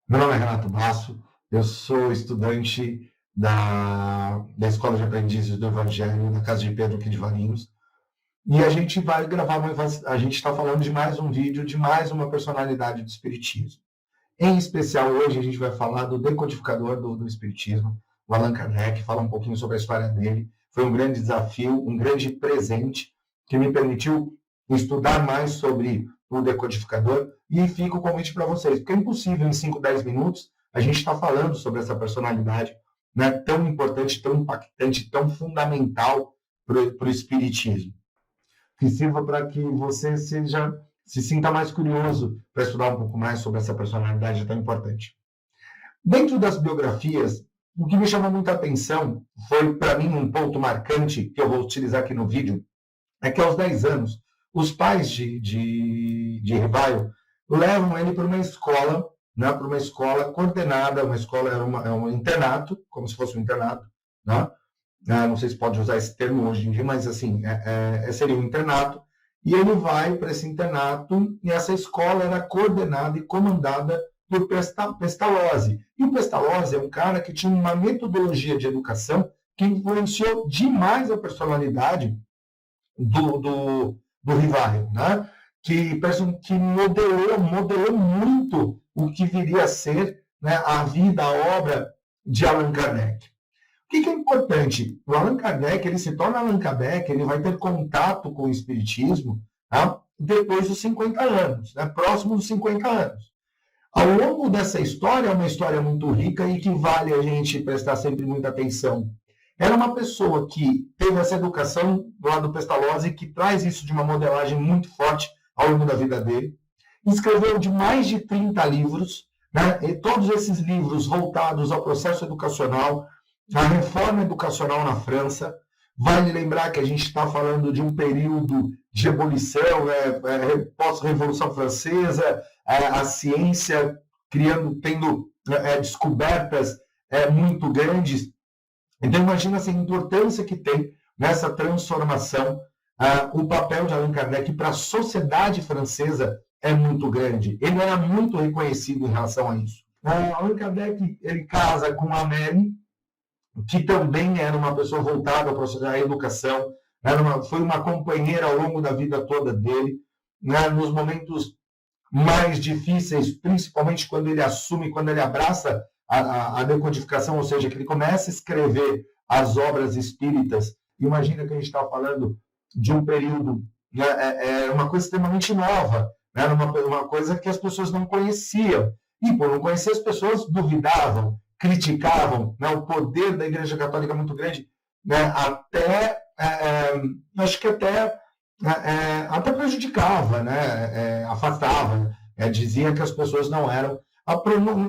Meu nome é Renato Basso, eu sou estudante da Escola de Aprendizes do Evangelho, na Casa de Pedro aqui de Valinhos, e a gente vai gravar, a gente está falando de mais um vídeo de mais uma personalidade do Espiritismo. Em especial, hoje a gente vai falar do decodificador do Espiritismo, o Allan Kardec, fala um pouquinho sobre a história dele. Foi um grande desafio, um grande presente que me permitiu estudar mais sobre o decodificador e fica o convite para vocês, porque é impossível em 5, 10 minutos a gente estar falando sobre essa personalidade, né, tão importante, tão impactante, tão fundamental para o Espiritismo. Que sirva para que você se sinta mais curioso para estudar um pouco mais sobre essa personalidade tão importante. Dentro das biografias, o que me chamou muita atenção foi, para mim, um ponto marcante que eu vou utilizar aqui no vídeo, é que aos 10 anos, os pais de Rivaio levam ele para uma escola, né, para uma escola coordenada, uma escola é um internato, como se fosse um internato, né? Não sei se pode usar esse termo hoje em dia, mas assim, seria um internato, e ele vai para esse internato, e essa escola era coordenada e comandada por Pestalozzi. E o Pestalozzi é um cara que tinha uma metodologia de educação que influenciou demais a personalidade do Rivaio, né? que modelou muito o que viria a ser, né, a vida, a obra de Allan Kardec. O que é importante? O Allan Kardec, ele se torna Allan Kardec, ele vai ter contato com o Espiritismo, tá, depois dos 50 anos, né, próximo dos 50 anos. Ao longo dessa história, é uma história muito rica e que vale a gente prestar sempre muita atenção. Era uma pessoa que teve essa educação lá do Pestalozzi, que traz isso de uma modelagem muito forte ao longo da vida dele. Escreveu de mais de 30 livros, né, e todos esses livros voltados ao processo educacional, a reforma educacional na França. Vale lembrar que a gente está falando de um período de ebulição, pós-Revolução Francesa, a ciência tendo descobertas muito grandes. Então, imagina assim, a importância que tem nessa transformação. O papel de Allan Kardec para a sociedade francesa é muito grande. Ele era muito reconhecido em relação a isso. Allan Kardec, ele casa com Amélie, que também era uma pessoa voltada à educação, foi uma companheira ao longo da vida toda dele, né, nos momentos mais difíceis, principalmente quando ele assume, quando ele abraça a decodificação, ou seja, que ele começa a escrever as obras espíritas. Imagina que a gente está falando de um período, né, uma coisa extremamente nova, né, uma coisa que as pessoas não conheciam. E por não conhecer, as pessoas duvidavam, criticavam, né, o poder da Igreja Católica é muito grande, né, acho que até prejudicava, né, afastava, dizia que as pessoas não eram.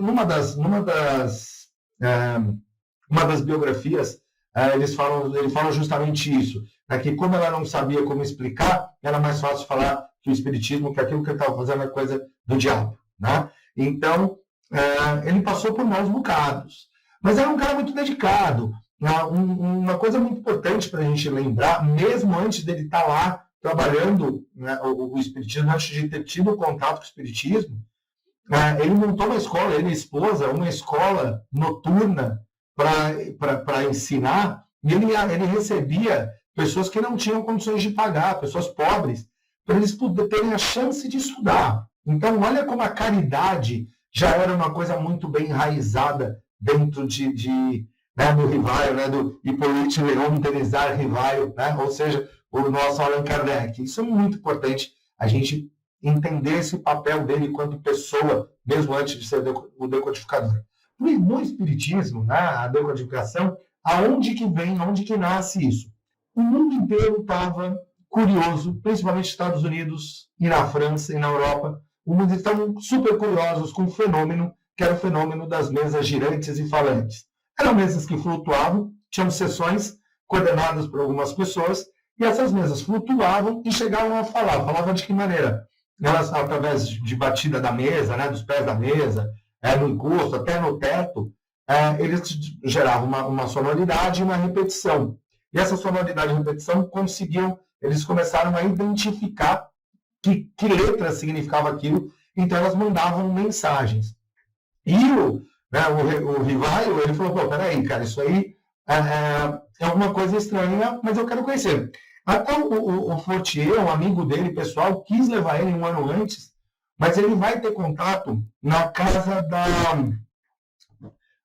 Numa das biografias, ele fala justamente isso, né, que como ela não sabia como explicar, era mais fácil falar que o Espiritismo, que aquilo que ele estava fazendo é coisa do diabo, né? Então, ele passou por maus bocados. Mas era um cara muito dedicado. Uma coisa muito importante para a gente lembrar, mesmo antes dele estar lá trabalhando, né, o Espiritismo, antes de ter tido contato com o Espiritismo, ele montou uma escola, ele e a esposa, uma escola noturna para ensinar, e ele recebia pessoas que não tinham condições de pagar, pessoas pobres, para eles terem a chance de estudar. Então, olha como a caridade já era uma coisa muito bem enraizada dentro né, do Rivaio, né, do Hippolyte Léon Denisard Rivaio, né, ou seja, o nosso Allan Kardec. Isso é muito importante, a gente entender esse papel dele enquanto pessoa, mesmo antes de ser o decodificador. No Espiritismo, né, a decodificação, aonde que nasce isso? O mundo inteiro estava curioso, principalmente nos Estados Unidos e na França e na Europa. Eles estavam super curiosos com o fenômeno, que era o fenômeno das mesas girantes e falantes. Eram mesas que flutuavam, tinham sessões coordenadas por algumas pessoas, e essas mesas flutuavam e chegavam a falar. Falavam de que maneira? Elas, através de batida da mesa, né, dos pés da mesa, no encosto, até no teto, eles geravam uma sonoridade e uma repetição. E essa sonoridade e repetição eles começaram a identificar que letra significava aquilo, então elas mandavam mensagens. E o Rivaio, ele falou, pô, peraí, cara, isso aí é alguma coisa estranha, mas eu quero conhecer. Até o Fortier, um amigo dele, pessoal, quis levar ele um ano antes, mas ele vai ter contato na casa da...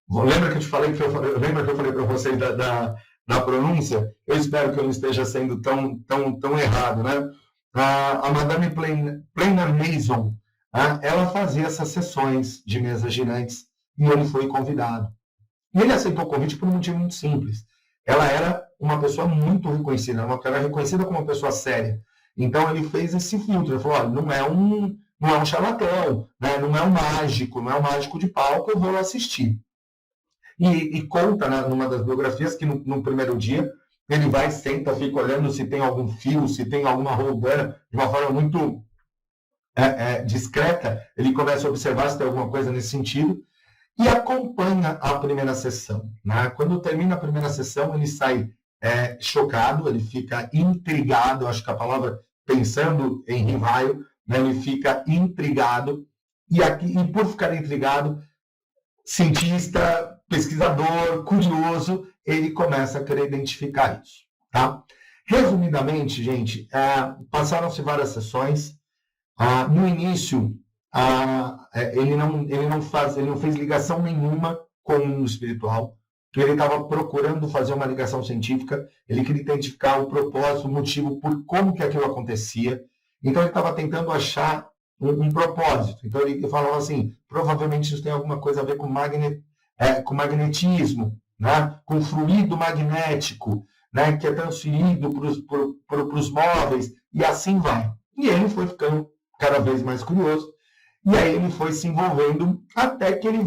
Lembra que eu te falei lembra que eu falei para vocês da pronúncia? Eu espero que eu não esteja sendo tão errado, né? A Madame Plainer Mason, ela fazia essas sessões de mesas girantes e ele foi convidado. E ele aceitou o convite por um motivo muito simples. Ela era uma pessoa muito reconhecida, ela era reconhecida como uma pessoa séria. Então ele fez esse filtro, ele falou, olha, não é um charlatão, né? Não é um mágico de palco, eu vou assistir. E conta, né, numa das biografias, que no primeiro dia ele vai, senta, fica olhando se tem algum fio, se tem alguma roldana, de uma forma muito discreta, ele começa a observar se tem alguma coisa nesse sentido, e acompanha a primeira sessão. Né? Quando termina a primeira sessão, ele sai chocado, ele fica intrigado, acho que a palavra, pensando em Rivaio, né, ele fica intrigado, e por ficar intrigado, cientista, pesquisador, curioso, ele começa a querer identificar isso. Tá? Resumidamente, gente, passaram-se várias sessões. No início, ele não fez ligação nenhuma com o mundo espiritual, porque ele estava procurando fazer uma ligação científica, ele queria identificar o propósito, o motivo por como que aquilo acontecia. Então, ele estava tentando achar um propósito. Então, ele falava assim, provavelmente isso tem alguma coisa a ver com magnetismo, né? Com fluido magnético, né? Que é transferido para os móveis, e assim vai. E ele foi ficando cada vez mais curioso, e aí ele foi se envolvendo até que ele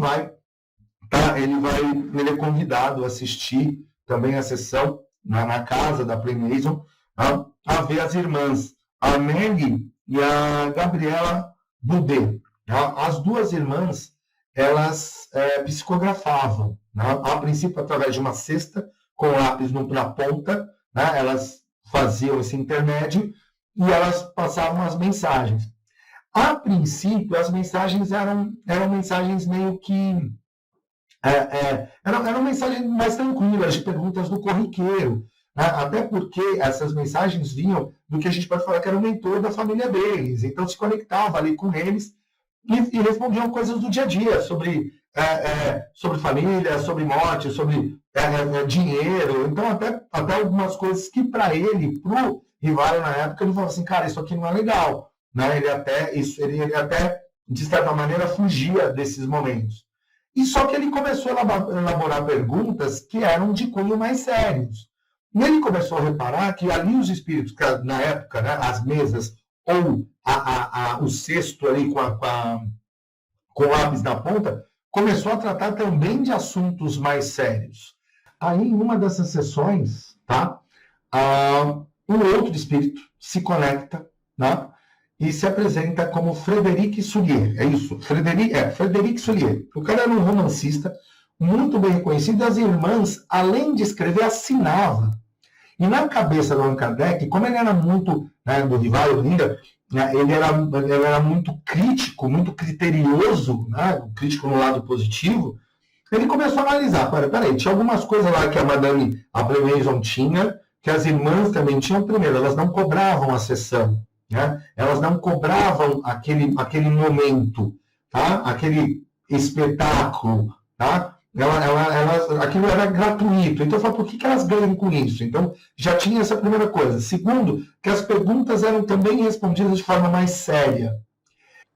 é convidado a assistir também a sessão na casa da Plain-Mason, a ver as irmãs, a Maggie e a Gabriela Boudet. As duas irmãs, elas psicografavam, né? A princípio através de uma cesta com lápis na ponta, né? Elas faziam esse intermédio e elas passavam as mensagens. A princípio, as mensagens eram mensagens meio que... eram mensagens mais tranquilas, de perguntas do corriqueiro, né? Até porque essas mensagens vinham do que a gente pode falar que era o mentor da família deles. Então, se conectava ali com eles e respondiam coisas do dia a dia, sobre família, sobre morte, sobre dinheiro. Então, até algumas coisas que para ele, para o Rivaio na época, ele falou assim, cara, isso aqui não é legal. Né? Ele até, de certa maneira, fugia desses momentos. E só que ele começou a elaborar perguntas que eram de cunho mais sérios. E ele começou a reparar que ali os espíritos, na época, né, as mesas, ou o cesto ali com o lápis na ponta, começou a tratar também de assuntos mais sérios. Aí, em uma dessas sessões, tá, um outro espírito se conecta, né, e se apresenta como Frederic Soulier. É isso, Frederic Soulier. O cara era um romancista muito bem reconhecido. As irmãs, além de escrever, assinavam. E na cabeça do Allan Kardec, como ele era muito, né, do Rivaio ainda, né, ele era muito crítico, muito criterioso, né, crítico no lado positivo, ele começou a analisar. Peraí, tinha algumas coisas lá que a Plain-Mason tinha, que as irmãs também tinham. Primeiro, elas não cobravam a sessão. Né? Elas não cobravam aquele momento, tá? Aquele espetáculo, tá? Aquilo era gratuito. Então, eu falo, por que elas ganham com isso? Então, já tinha essa primeira coisa. Segundo, que as perguntas eram também respondidas de forma mais séria.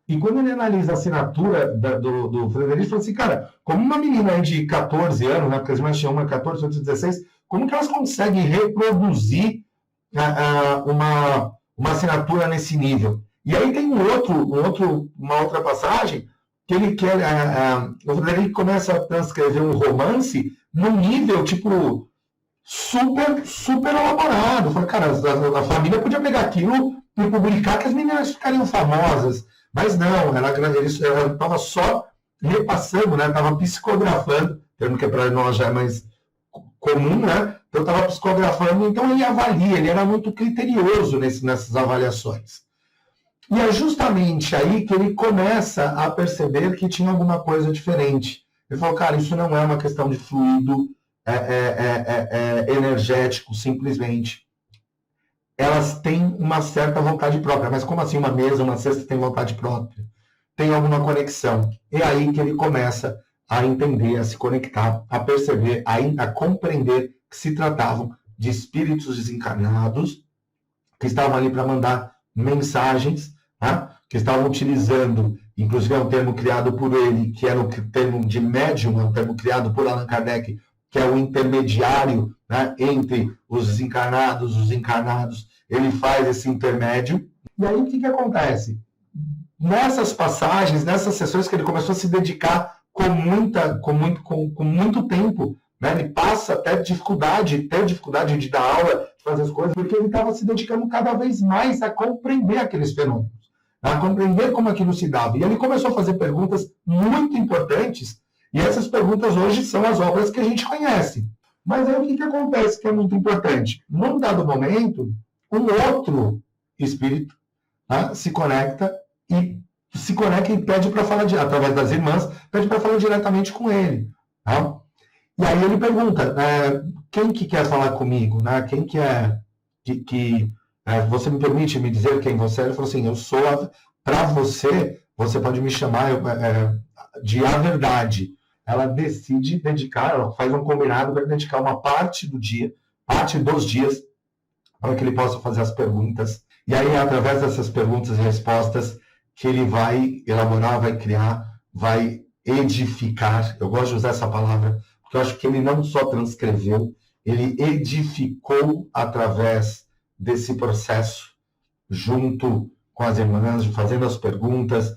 E quando ele analisa a assinatura do Frederico, ele falou assim, cara, como uma menina de 14 anos, né, porque as irmãs tinham 14, 8, 16, como que elas conseguem reproduzir uma assinatura nesse nível? E aí tem uma outra passagem que o Frederico começa a transcrever um romance num nível, tipo, super, super elaborado. Falei, cara, a família podia pegar aquilo e publicar que as meninas ficariam famosas. Mas não, ela estava só repassando, né? Estava psicografando, termo que para nós já é mais comum, né? Então, estava psicografando, então ele avalia, ele era muito criterioso nessas avaliações. E é justamente aí que ele começa a perceber que tinha alguma coisa diferente. Ele falou, cara, isso não é uma questão de fluido energético, simplesmente. Elas têm uma certa vontade própria. Mas como assim uma mesa, uma cesta tem vontade própria? Tem alguma conexão. É aí que ele começa a entender, a se conectar, a perceber, a compreender que se tratavam de espíritos desencarnados que estavam ali para mandar mensagens, né? Que estavam utilizando, inclusive é um termo criado por ele, que era o termo de médium, é um termo criado por Allan Kardec, que é o intermediário, né, entre os desencarnados, os encarnados. Ele faz esse intermédio. E aí o que acontece? Nessas passagens, nessas sessões que ele começou a se dedicar com muito tempo, né? Ele passa até dificuldade de dar aula, de fazer as coisas, porque ele estava se dedicando cada vez mais a compreender aqueles fenômenos, a compreender como aquilo se dava. E ele começou a fazer perguntas muito importantes, e essas perguntas hoje são as obras que a gente conhece. Mas aí o que acontece que é muito importante? Num dado momento, um outro espírito, né, se conecta e pede para falar, através das irmãs, pede para falar diretamente com ele. Tá? E aí ele pergunta, quem que quer falar comigo? Né? Quem que é você me permite me dizer quem você é? Ele falou assim, eu sou, para você pode me chamar de a verdade. Ela decide dedicar, ela faz um combinado para dedicar uma parte dos dias, para que ele possa fazer as perguntas. E aí, através dessas perguntas e respostas, que ele vai elaborar, vai criar, vai edificar. Eu gosto de usar essa palavra, porque eu acho que ele não só transcreveu, ele edificou através desse processo, junto com as irmãs, fazendo as perguntas,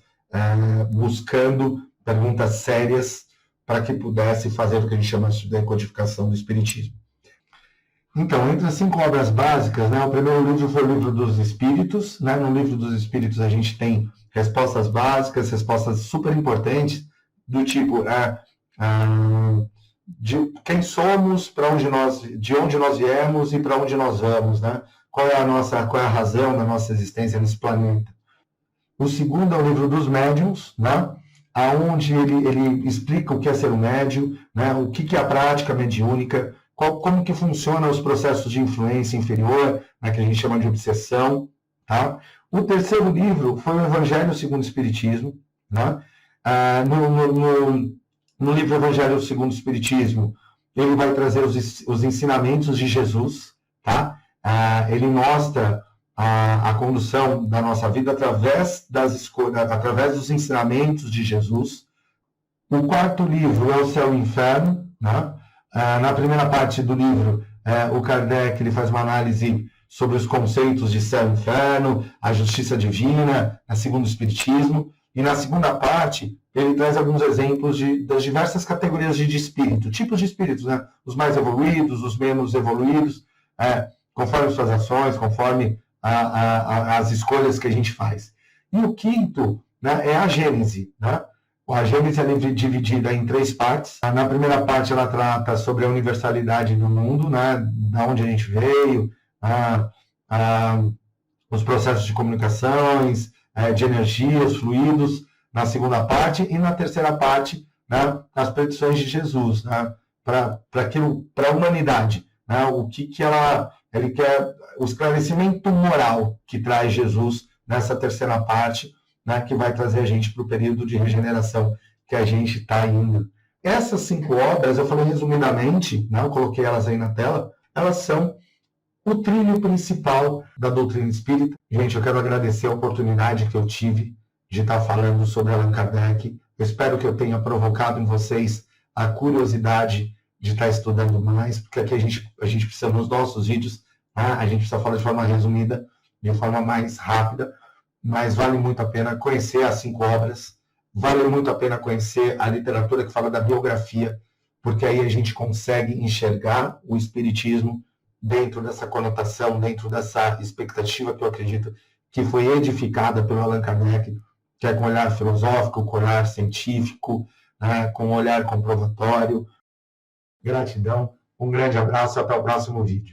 buscando perguntas sérias, para que pudesse fazer o que a gente chama de decodificação do Espiritismo. Então, entre as 5 obras básicas, né, o primeiro livro foi o Livro dos Espíritos. Né? No Livro dos Espíritos a gente tem respostas básicas, respostas super importantes, do tipo de quem somos, de onde nós viemos e para onde nós vamos, né? Qual é a razão da nossa existência nesse planeta. O segundo é o Livro dos Médiuns, né? Onde ele explica o que é ser um médium, né? O que é a prática mediúnica, como que funcionam os processos de influência inferior, né, que a gente chama de obsessão. Tá? O terceiro livro foi o Evangelho segundo o Espiritismo. Né? No livro Evangelho segundo o Espiritismo, ele vai trazer os ensinamentos de Jesus. Tá? Ele mostra a condução da nossa vida através dos ensinamentos de Jesus. O quarto livro é o Céu e o Inferno. Né? Na primeira parte do livro, o Kardec ele faz uma análise sobre os conceitos de céu e inferno, a justiça divina, segundo o Espiritismo. E na segunda parte, ele traz alguns exemplos das diversas categorias de espírito, tipos de espíritos, né? Os mais evoluídos, os menos evoluídos, conforme suas ações, conforme as escolhas que a gente faz. E o quinto, né, é a Gênese, né? A Gênese é dividida em 3 partes. Na primeira parte, ela trata sobre a universalidade do mundo, né? Da onde a gente veio, os processos de comunicações, de energias, fluidos, na segunda parte. E na terceira parte, né, as predições de Jesus, né? Para a humanidade. Né? O que ele quer, o esclarecimento moral que traz Jesus nessa terceira parte, né, que vai trazer a gente para o período de regeneração que a gente está indo. Essas 5 obras, eu falei resumidamente, né, eu coloquei elas aí na tela, elas são o trilho principal da doutrina espírita. Gente, eu quero agradecer a oportunidade que eu tive de estar falando sobre Allan Kardec. Eu espero que eu tenha provocado em vocês a curiosidade de estar estudando mais, porque aqui a gente precisa, nos nossos vídeos, né, a gente precisa falar de forma resumida, de forma mais rápida, mas vale muito a pena conhecer as 5 obras, vale muito a pena conhecer a literatura que fala da biografia, porque aí a gente consegue enxergar o Espiritismo dentro dessa conotação, dentro dessa expectativa que eu acredito que foi edificada pelo Allan Kardec, que é com olhar filosófico, com olhar científico, né, com olhar comprovatório. Gratidão, um grande abraço, até o próximo vídeo.